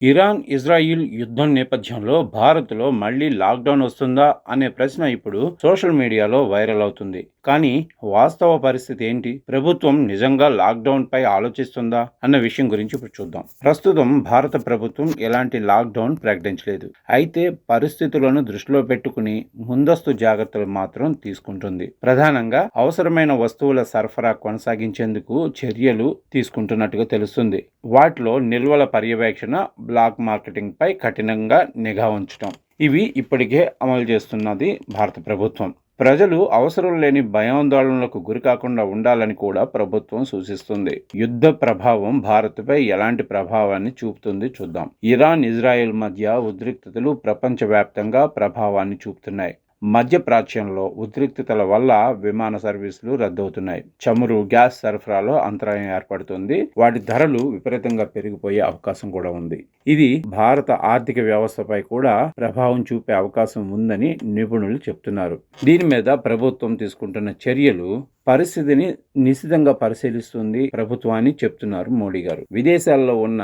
Iran, Israel యుద్ధం నేపథ్యంలో భారత్లో మళ్లీ లాక్డౌన్ వస్తుందా అనే ప్రశ్న ఇప్పుడు సోషల్ మీడియాలో వైరల్ అవుతుంది. కానీ వాస్తవ పరిస్థితి ఏంటి? ప్రభుత్వం నిజంగా లాక్డౌన్ పై ఆలోచిస్తుందా అన్న విషయం గురించి ఇప్పుడు చూద్దాం. ప్రస్తుతం భారత ప్రభుత్వం ఎలాంటి లాక్డౌన్ ప్రకటించలేదు. అయితే పరిస్థితులను దృష్టిలో పెట్టుకుని ముందస్తు జాగ్రత్తలు మాత్రం తీసుకుంటుంది. ప్రధానంగా అవసరమైన వస్తువుల సరఫరా కొనసాగించేందుకు చర్యలు తీసుకుంటున్నట్టుగా తెలుస్తుంది. వాటిలో నిల్వల పర్యవేక్షణ, బ్లాక్ మార్కెటింగ్ పై కఠినంగా నిఘా ఉంచడం, ఇవి ఇప్పటికే అమలు చేస్తున్నది భారత ప్రభుత్వం. ప్రజలు అవసరం లేని భయాందోళనలకు గురికాకుండా ఉండాలని కూడా ప్రభుత్వం సూచిస్తుంది. యుద్ధ ప్రభావం భారత్పై ఎలాంటి ప్రభావాన్ని చూపుతుంది చూద్దాం. ఇరాన్, ఇజ్రాయెల్ మధ్య ఉద్రిక్తతలు ప్రపంచవ్యాప్తంగా ప్రభావాన్ని చూపుతున్నాయి. మధ్యప్రాచ్యంలో ఉద్రిక్తతల వల్ల విమాన సర్వీసులు రద్దవుతున్నాయి. చమురు, గ్యాస్ సరఫరాలో అంతరాయం ఏర్పడుతుంది. వాటి ధరలు విపరీతంగా పెరిగిపోయే అవకాశం కూడా ఉంది. ఇది భారత ఆర్థిక వ్యవస్థపై కూడా ప్రభావం చూపే అవకాశం ఉందని నిపుణులు చెప్తున్నారు. దీని మీద ప్రభుత్వం తీసుకుంటున్న చర్యలు పరిస్థితిని నిశితంగా పరిశీలిస్తుంది ప్రభుత్వాన్ని చెప్తున్నారు మోడీ గారు. విదేశాల్లో ఉన్న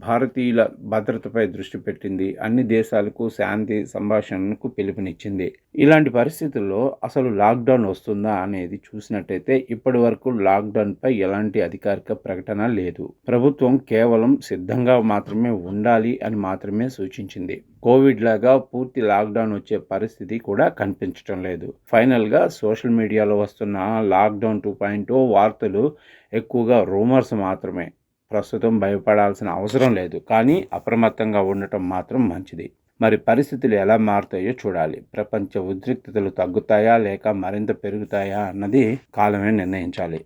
భారతీయుల భద్రతపై దృష్టి పెట్టింది. అన్ని దేశాలకు శాంతి సంభాషణకు పిలుపునిచ్చింది. ఇలాంటి పరిస్థితుల్లో అసలు లాక్డౌన్ వస్తుందా అనేది చూసినట్టయితే ఇప్పటి వరకు లాక్డౌన్ పై ఎలాంటి అధికారిక ప్రకటన లేదు. ప్రభుత్వం కేవలం సిద్ధంగా మాత్రమే ఉండాలి అని మాత్రమే సూచించింది. కోవిడ్ లాగా పూర్తి లాక్డౌన్ వచ్చే పరిస్థితి కూడా కనిపించడం లేదు. ఫైనల్గా సోషల్ మీడియాలో వస్తున్న లాక్డౌన్ 2.0 వార్తలు ఎక్కువగా రూమర్స్ మాత్రమే. ప్రస్తుతం భయపడాల్సిన అవసరం లేదు, కానీ అప్రమత్తంగా ఉండటం మాత్రం మంచిది. మరి పరిస్థితులు ఎలా మారుతాయో చూడాలి. ప్రపంచ ఉద్రిక్తతలు తగ్గుతాయా లేక మరింత పెరుగుతాయా అన్నది కాలమే నిర్ణయించాలి.